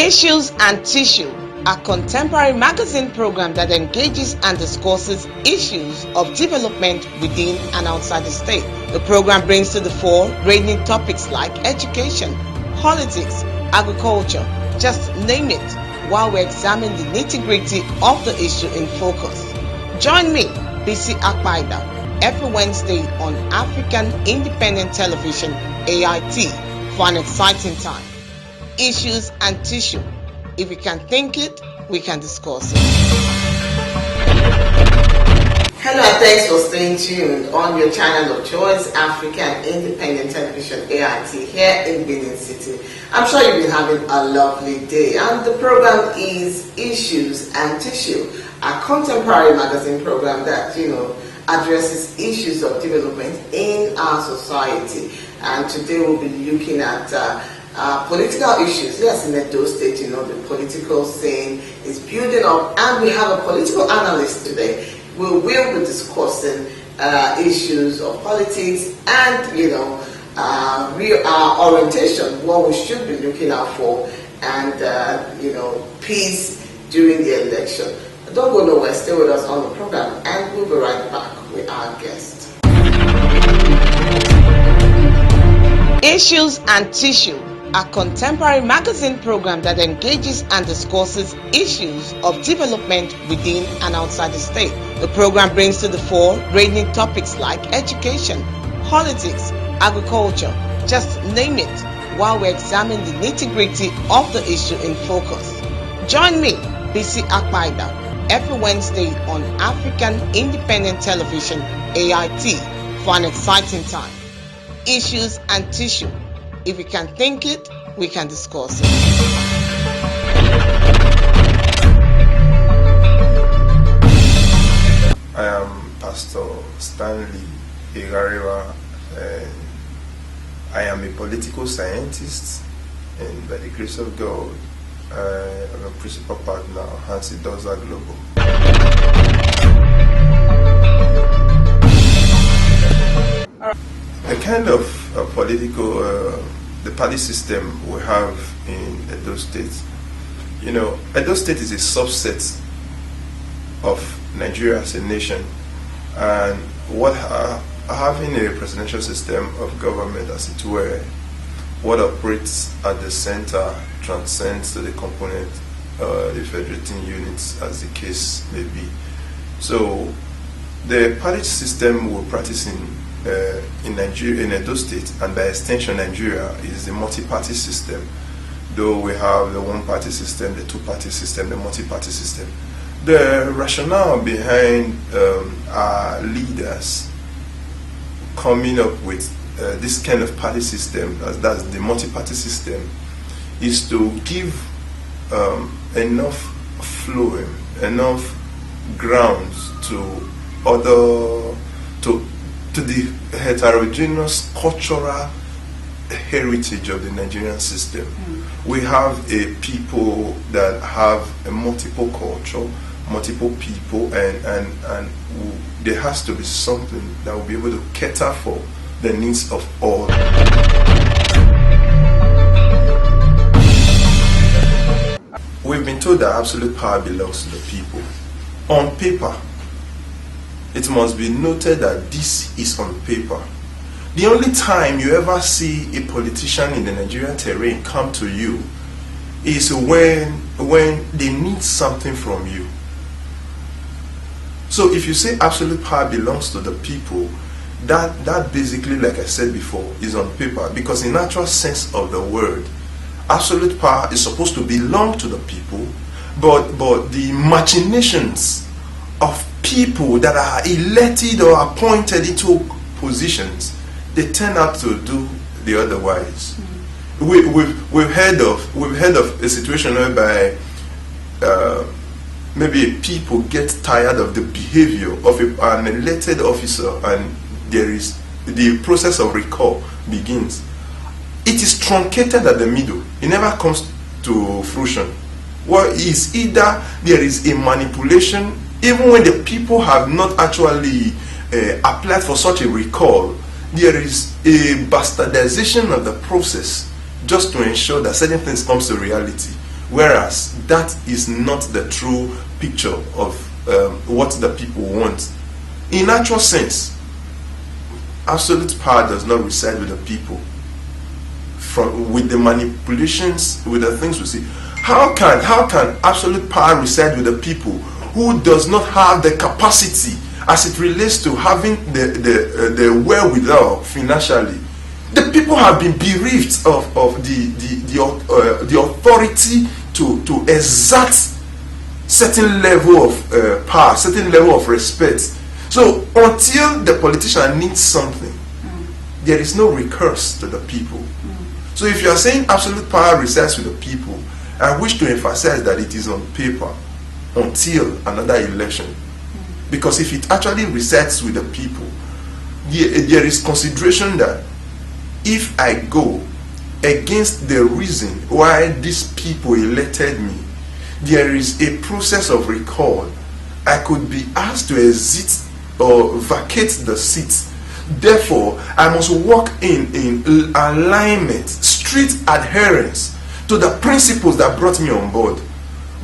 Issues and Tissue, a contemporary magazine program that engages and discusses issues of development within and outside the state. The program brings to the fore ranging topics like education, politics, agriculture, just name it, while we examine the nitty-gritty of the issue in focus. Join me, BC Akpaida, every Wednesday on African Independent Television, AIT, for an exciting time. Issues and Tissue. If we can think it, we can discuss it. Hello and thanks for staying tuned on your channel of choice, African Independent Television, AIT, here in Benin City. I'm sure you've been having a lovely day, and the program is Issues and Tissue, a contemporary magazine program that, addresses issues of development in our society. And today we'll be looking at political issues. Yes, in Edo State, the political scene is building up, and we have a political analyst today. We will be discussing issues of politics and, real orientation, what we should be looking out for, and, peace during the election. Don't go nowhere, stay with us on the program, and we'll be right back with our guest. Issues and Tissue, a contemporary magazine program that engages and discusses issues of development within and outside the state. The program brings to the fore ranging topics like education, politics, agriculture, just name it, while we examine the nitty-gritty of the issue in focus. Join me, BC Akpaida, every Wednesday on African Independent Television, AIT, for an exciting time. Issues and Tissue. If we can think it, we can discuss it. I am Pastor Stanley Egharevba, and I am a political scientist, and by the grace of God, I am a principal partner of Hansi Doza Global. The kind of political, the party system we have in Edo State. Edo State is a subset of Nigeria as a nation, and having a presidential system of government, as it were, what operates at the center transcends to the component, the federating units, as the case may be. So the party system we're practicing in Nigeria, in Edo State, and by extension Nigeria, is the multi-party system. Though we have the one-party system, the two-party system, the multi-party system. The rationale behind our leaders coming up with this kind of party system, that's the multi-party system, is to give enough flowing, enough grounds to the heterogeneous cultural heritage of the Nigerian system. We have a people that have a multiple culture, multiple people, and there has to be something that will be able to cater for the needs of all. We've been told that absolute power belongs to the people. On paper, it must be noted that this is on paper. The only time you ever see a politician in the Nigerian terrain come to you is when they need something from you. So if you say absolute power belongs to the people, that basically, like I said before, is on paper, because in natural sense of the word, absolute power is supposed to belong to the people, but the machinations of people that are elected or appointed into positions, they turn out to do the otherwise. We've heard of a situation whereby maybe people get tired of the behavior of an elected officer, and there is the process of recall begins. It is truncated at the middle. It never comes to fruition. Well, it's either there is a manipulation, even when the people have not actually applied for such a recall, there is a bastardization of the process just to ensure that certain things comes to reality. Whereas that is not the true picture of what the people want. In actual sense, absolute power does not reside with the people. With the manipulations, with the things we see, how can absolute power reside with the people who does not have the capacity as it relates to having the wherewithal financially? The people have been bereaved of the authority to exert certain level of power, certain level of respect. So until the politician needs something, there is no recourse to the people. So if you are saying absolute power resides with the people, I wish to emphasize that it is on paper until another election. Because if it actually resides with the people, there is consideration that if I go against the reason why these people elected me, there is a process of recall. I could be asked to exit or vacate the seat. Therefore, I must work in alignment, strict adherence to the principles that brought me on board.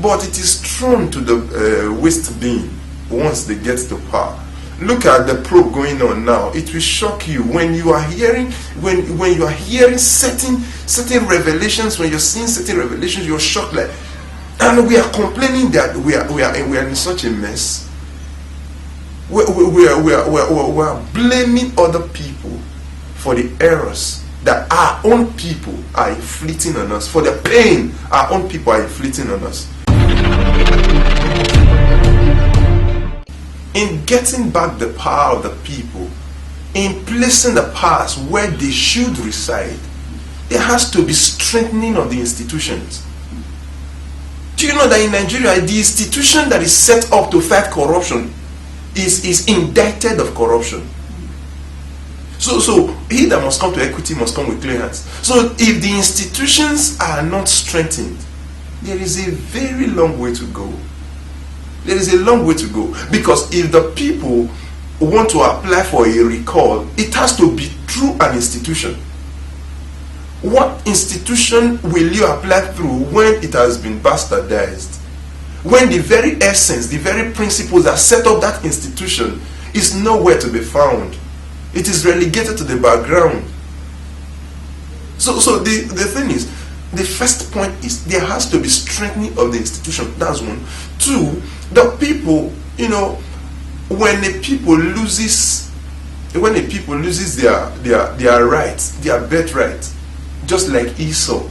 But it is thrown to the waste bin once they get to power. Look at the probe going on now. It will shock you when you are hearing when you are hearing certain revelations. When you're seeing certain revelations, you're shocked. Like, and we are complaining that we are in such a mess. We are blaming other people for the errors that our own people are inflicting on us, for the pain our own people are inflicting on us. In getting back the power of the people, in placing the powers where they should reside, there has to be strengthening of the institutions. Do you know that in Nigeria, the institution that is set up to fight corruption is indicted of corruption? So he that must come to equity must come with clean hands. So if the institutions are not strengthened, there is a very long way to go. There is a long way to go. Because if the people want to apply for a recall, it has to be through an institution. What institution will you apply through when it has been bastardized? When the very essence, the very principles that set up that institution is nowhere to be found. It is relegated to the background. So the thing is, the first point is there has to be strengthening of the institution. That's one. Two, the people, when a people loses their rights, their birthright, just like Esau,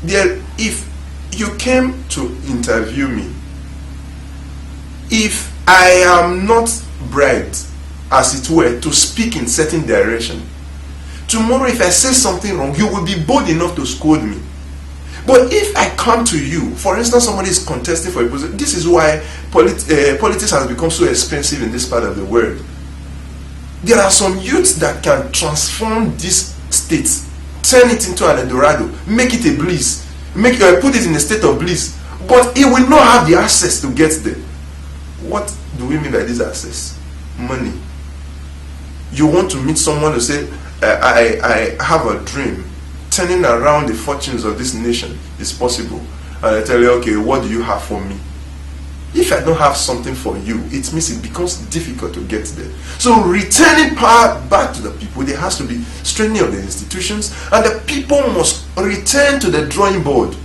if you came to interview me, if I am not bribed, as it were, to speak in certain direction, tomorrow if I say something wrong, you will be bold enough to scold me. But if I come to you, for instance, somebody is contesting for a position. This is why politics has become so expensive in this part of the world. There are some youths that can transform this state, turn it into an Eldorado, make it a bliss, put it in a state of bliss, but it will not have the access to get there. What do we mean by this access? Money. You want to meet someone to say, I have a dream. Turning around the fortunes of this nation is possible. And I tell you, okay, what do you have for me? If I don't have something for you, it means it becomes difficult to get there. So returning power back to the people, there has to be strengthening of the institutions, and the people must return to the drawing board.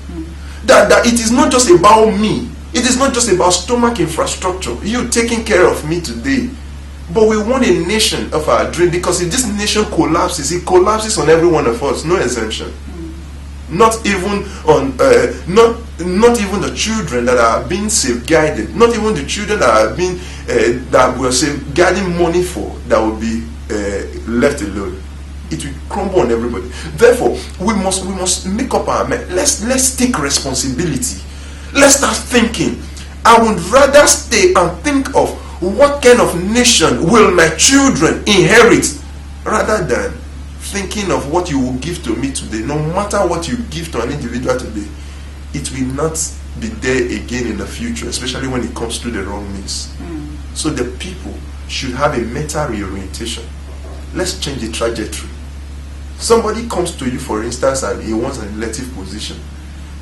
That it is not just about me. It is not just about stomach infrastructure, you taking care of me today. But we want a nation of our dream, because if this nation collapses, it collapses on every one of us, no exemption. Not even on not even the children that are being safeguarded, not even the children that are being that we're safeguarding money for, that will be left alone. It will crumble on everybody. Therefore, we must make up our mind. Let's take responsibility. Let's start thinking. I would rather stay and think of what kind of nation will my children inherit, rather than thinking of what you will give to me today. No matter what you give to an individual today, it will not be there again in the future, especially when it comes to the wrong means. So the people should have a mental reorientation. Let's change the trajectory. Somebody comes to you, for instance, and he wants an elective position.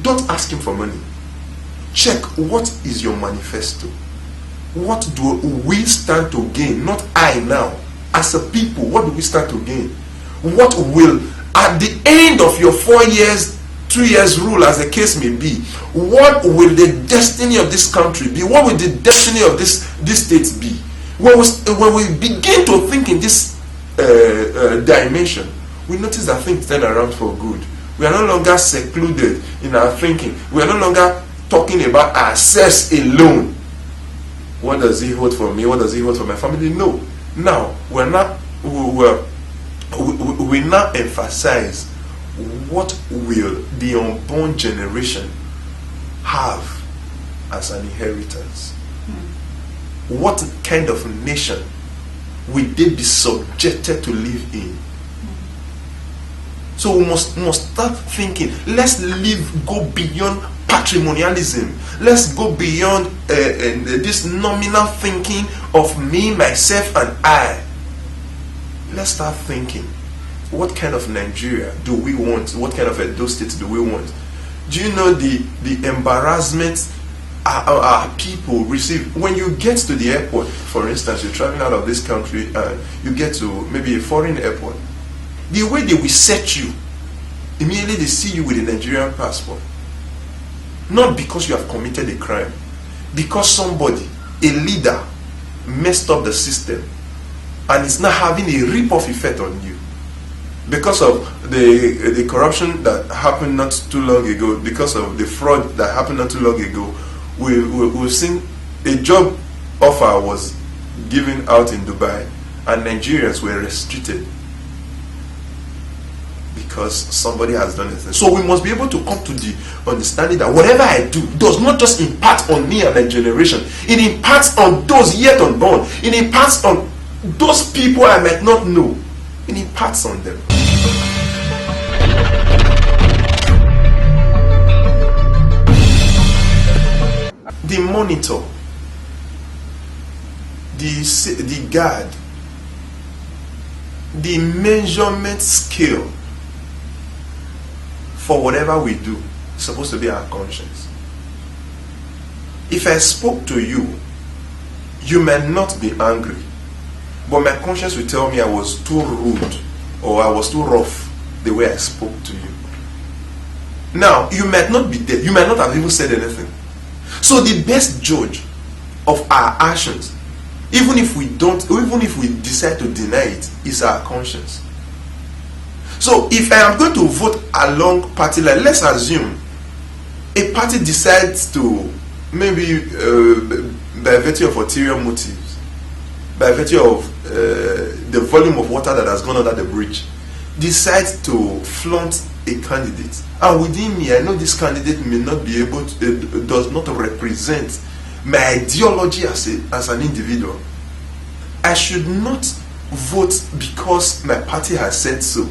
Don't ask him for money. Check, what is your manifesto? What do we stand to gain? Not I now. As a people, what do we stand to gain? What will, at the end of your 4 years, 2 years rule, as the case may be, what will the destiny of this country be? What will the destiny of this state be? When we begin to think in this dimension, we notice that things turn around for good. We are no longer secluded in our thinking. We are no longer talking about ourselves alone. What does he hold for me? What does he hold for my family? No. Now we now emphasize what will the unborn generation have as an inheritance. What kind of nation will they be subjected to live in? So we must start thinking, let's go beyond patrimonialism. Let's go beyond this nominal thinking of me, myself, and I. Let's start thinking, what kind of Nigeria do we want? What kind of Edo State do we want? Do you know the embarrassment our people receive when you get to the airport? For instance, you're traveling out of this country and you get to maybe a foreign airport. The way they will set you, immediately they see you with a Nigerian passport. Not because you have committed a crime, because somebody, a leader, messed up the system and is now having a rip-off effect on you. Because of the corruption that happened not too long ago, because of the fraud that happened not too long ago, we've seen a job offer was given out in Dubai and Nigerians were restricted because somebody has done it. So we must be able to come to the understanding that whatever I do does not just impact on me and my generation. It impacts on those yet unborn. It impacts on those people I might not know. It impacts on them. The monitor, the guard, the measurement scale for whatever we do is supposed to be our conscience. If I spoke to you, you may not be angry, but my conscience will tell me I was too rude or I was too rough the way I spoke to you. Now, you might not be there. You might not have even said anything. So the best judge of our actions, even if we decide to deny it, is our conscience. So if I am going to vote along party line, let's assume a party decides to, maybe by virtue of ulterior motives, by virtue of the volume of water that has gone under the bridge, decides to flaunt a candidate. And within me, I know this candidate may not be able to, does not represent my ideology as an individual. I should not vote because my party has said so.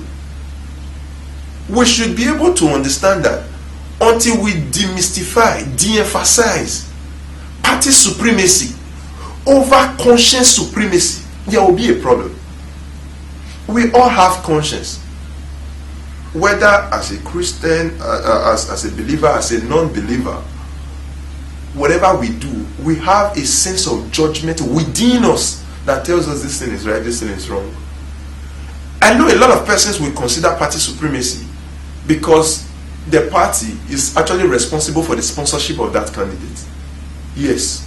We should be able to understand that until we demystify, de-emphasize party supremacy over conscience supremacy, there will be a problem. We all have conscience, whether as a Christian, as a believer, as a non-believer. Whatever we do, we have a sense of judgment within us that tells us this thing is right, this thing is wrong. I know a lot of persons will consider party supremacy because the party is actually responsible for the sponsorship of that candidate. Yes.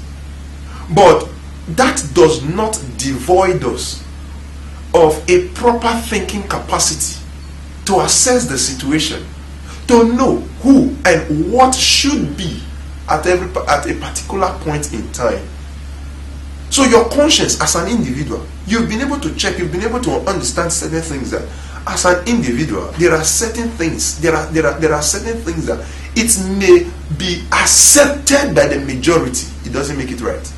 But that does not devoid us of a proper thinking capacity to assess the situation, to know who and what should be at a particular point in time. So your conscience as an individual, you've been able to check, you've been able to understand certain things that as an individual, there are certain things, there are certain things that it may be accepted by the majority. It doesn't make it right.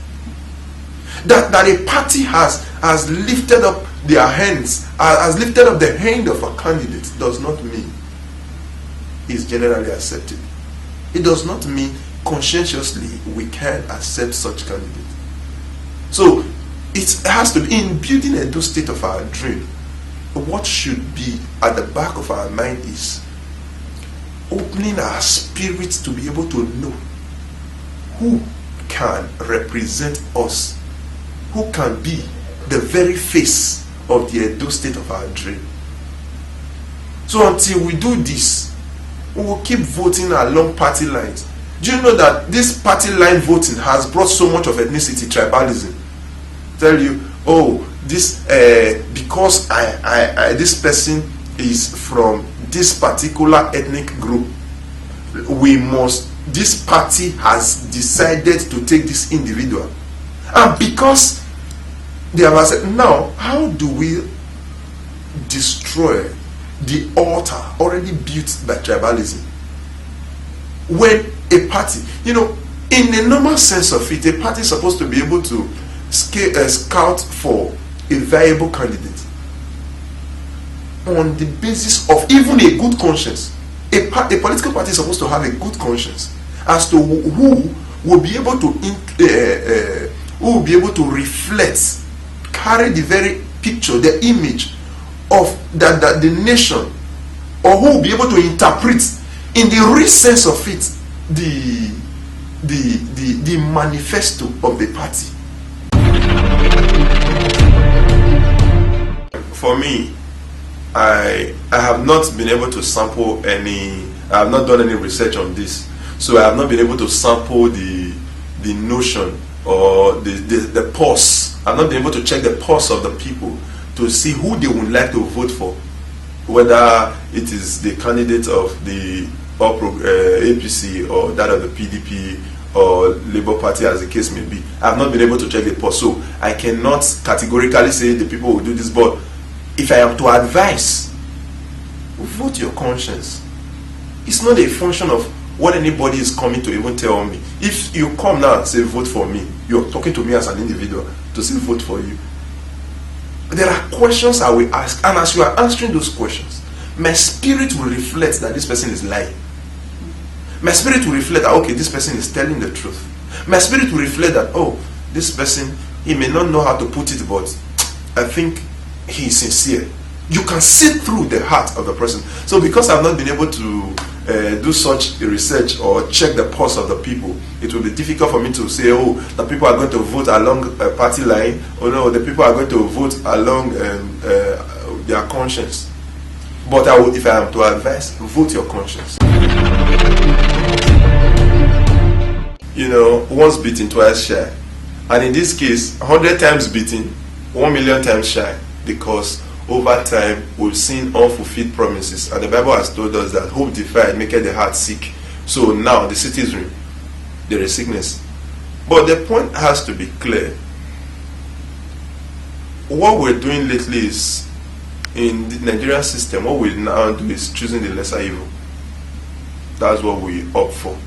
That a party has lifted up their hands, has lifted up the hand of a candidate does not mean it's generally accepted. It does not mean conscientiously we can accept such candidate. So it has to be in building a state of our dream. What should be at the back of our mind is opening our spirits to be able to know who can represent us, who can be the very face of the Edo state of our dream. So until we do this, we will keep voting along party lines. Do you know that this party line voting has brought so much of ethnicity, tribalism? Tell you, oh, this because this person is from this particular ethnic group, this party has decided to take this individual. And because they have said, now, how do we destroy the altar already built by tribalism? When a party, in a normal sense of it, a party is supposed to be able to scout for a viable candidate on the basis of even a good conscience. A political party is supposed to have a good conscience as to who will be able to reflect, carry the very picture, the image of that the nation, or who will be able to interpret in the real sense of it the manifesto of the party. For me, I have not been able to sample any. I have not done any research on this, so I have not been able to sample the notion or the pulse. I've not been able to check the pulse of the people to see who they would like to vote for, whether it is the candidate of the APC or that of the PDP or Labour Party, as the case may be. I have not been able to check the pulse, so I cannot categorically say the people will do this. But if I am to advise, vote your conscience. It's not a function of what anybody is coming to even tell me. If you come now and say vote for me, you're talking to me as an individual to say vote for you. There are questions I will ask, and as you are answering those questions, my spirit will reflect that this person is lying. My spirit will reflect that, okay, this person is telling the truth. My spirit will reflect that, oh, this person, he may not know how to put it, but I think he is sincere. You can see through the heart of the person. So because I've not been able to do such research or check the pulse of the people, it will be difficult for me to say, oh, the people are going to vote along a party line, or no, the people are going to vote along their conscience. But if I am to advise, vote your conscience. Once beaten, twice shy. And in this case, 100 times beaten, 1 million times shy, because over time we've seen unfulfilled promises, and the Bible has told us that hope deferred maketh the heart sick. So now the citizenry, there is sickness. But the point has to be clear. What we're doing lately is, in the Nigerian system, what we now do is choosing the lesser evil. That's what we opt for,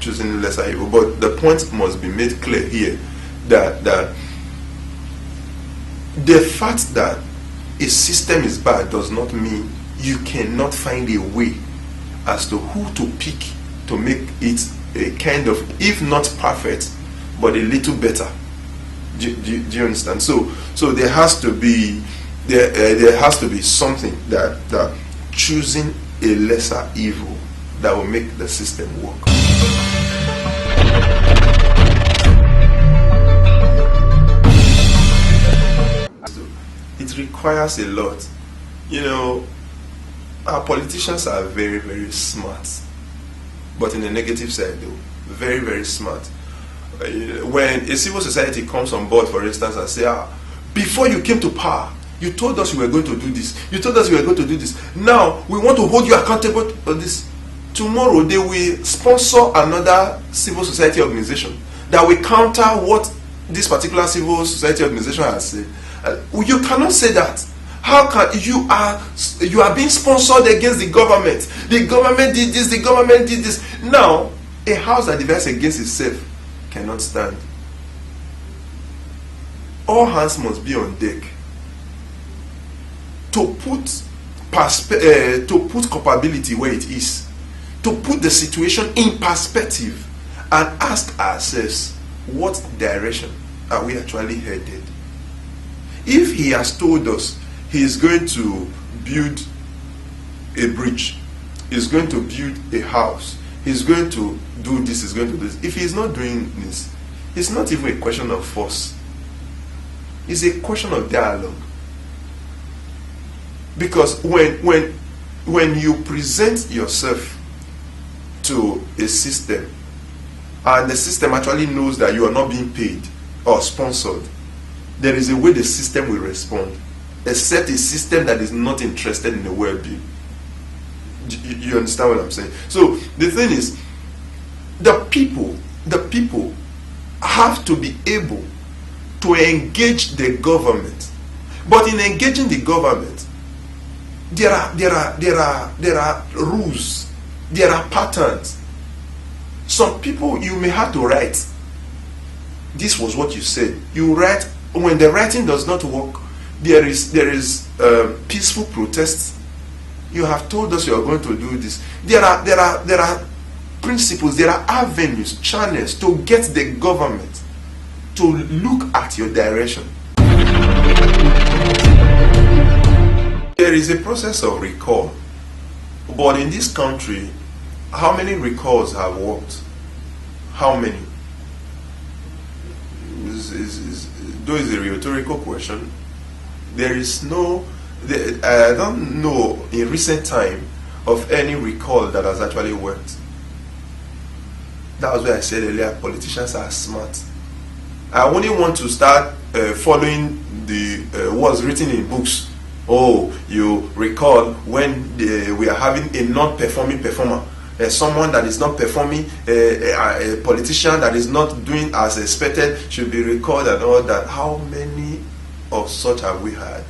choosing the lesser evil. But the point must be made clear here that the fact that a system is bad does not mean you cannot find a way as to who to pick to make it a kind of, if not perfect, but a little better. Do you understand? So there has to be something that choosing a lesser evil that will make the system work. It requires a lot. Our politicians are very, very smart, but in the negative side though, very, very smart. When a civil society comes on board, for instance, and say, before you came to power, you told us you were going to do this, you told us you were going to do this, now we want to hold you accountable for this. Tomorrow they will sponsor another civil society organization that will counter what this particular civil society organization has said. You cannot say that. How can you are being sponsored against the government? The government did this, the government did this. Now, a house that divides against itself cannot stand. All hands must be on deck to put culpability where it is, to put the situation in perspective and ask ourselves, what direction are we actually headed? If he has told us he is going to build a bridge is going to build a house, he's going to do this, he's going to do this. If he's not doing this, it's not even a question of force. It's a question of dialogue. Because when you present yourself to a system, and the system actually knows that you are not being paid or sponsored, there is a way the system will respond, except a system that is not interested in the well-being. You understand what I'm saying? So the thing is, the people have to be able to engage the government. But in engaging the government, there are rules, there are patterns. Some people, you may have to write, this was what you said. You write, when the writing does not work, there is peaceful protests. You have told us you are going to do this. There are principles, there are avenues, channels to get the government to look at your direction. There is a process of recall, but in this country, how many recalls have worked? How many? Though it's a rhetorical question, there is no, I don't know in recent time of any recall that has actually worked. That was why I said earlier, politicians are smart. I only want to start following the what's written in books. Oh, you recall when we are having a non-performing performer, someone that is not performing, a politician that is not doing as expected should be recalled and all that. How many of such have we had?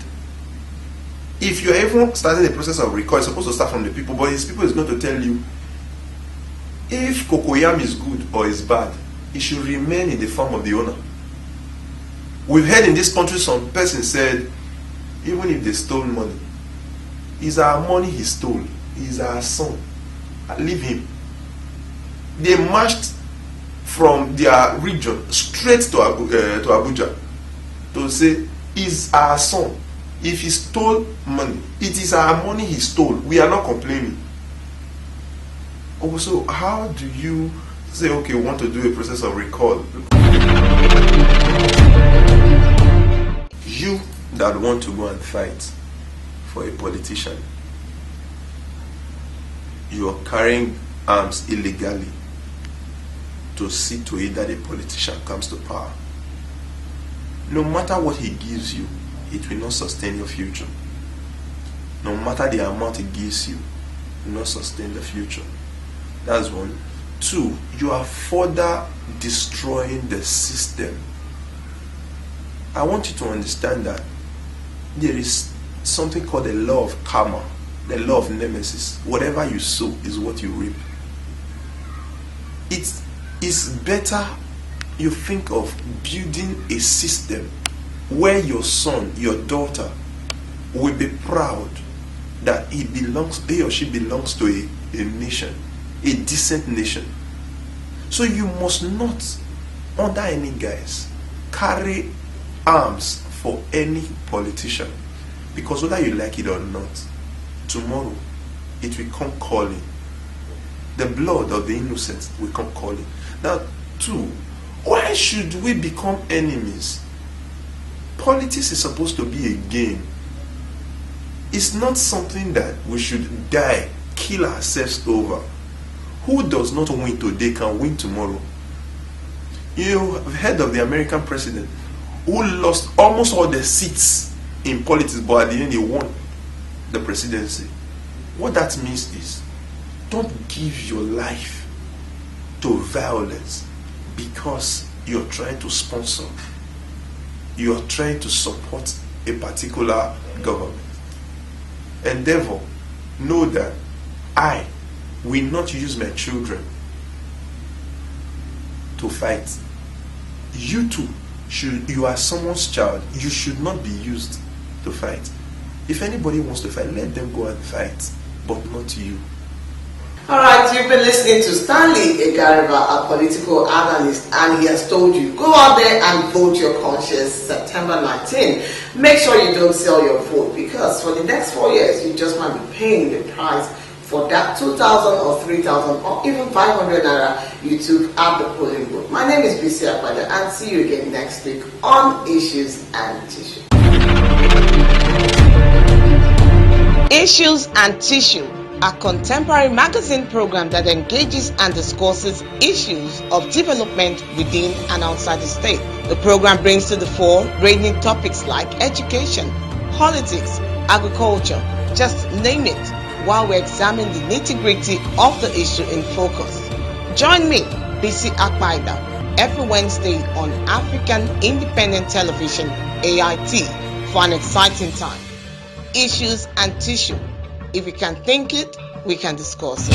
If you're even starting the process of recall, it's supposed to start from the people, but these people is going to tell you if cocoyam is good or is bad, it should remain in the form of the owner. We've heard in this country some person said, even if they stole money, it's our money he stole, it's our son, leave him. They marched from their region straight to Abuja to say, it's our son. If he stole money, it is our money he stole. We are not complaining. Also, how do you say, okay, we want to do a process of recall? You that want to go and fight for a politician, you are carrying arms illegally to see to it that a politician comes to power. No matter what he gives you, it will not sustain your future. No matter the amount he gives you, it will not sustain the future. That's one. Two, you are further destroying the system. I want you to understand that there is something called the law of karma, the law of nemesis. Whatever you sow is what you reap. It is better you think of building a system where your son, your daughter will be proud that he or she belongs to a nation, a decent nation. So you must not, under any guise, carry arms for any politician, because whether you like it or not, tomorrow it will come calling. The blood of the innocent will come calling. Now, two, why should we become enemies? Politics is supposed to be a game. It's not something that we should die, kill ourselves over. Who does not win today can win tomorrow. You have heard of the American president who lost almost all the seats in politics, but at the end he won the presidency. What that means is, don't give your life to violence because you're trying to sponsor, you're trying to support a particular government. Endeavor, know that I will not use my children to fight. You too, you are someone's child, you should not be used to fight. If anybody wants to fight, let them go and fight, but not you. Alright, you've been listening to Stanley Egharevba, a political analyst, and he has told you, go out there and vote your conscience September 19. Make sure you don't sell your vote, because for the next 4 years, you just might be paying the price for that 2,000 or 3,000 or even 500 naira you took at the polling booth. My name is BC Akpada, and see you again next week on Issues and Tissue. Issues and Tissue, a contemporary magazine program that engages and discusses issues of development within and outside the state. The program brings to the fore ranging topics like education, politics, agriculture, just name it, while we examine the nitty-gritty of the issue in focus. Join me, BC Akpaida, every Wednesday on African Independent Television, AIT, for an exciting time. Issues and Tissue. If we can think it, we can discuss it.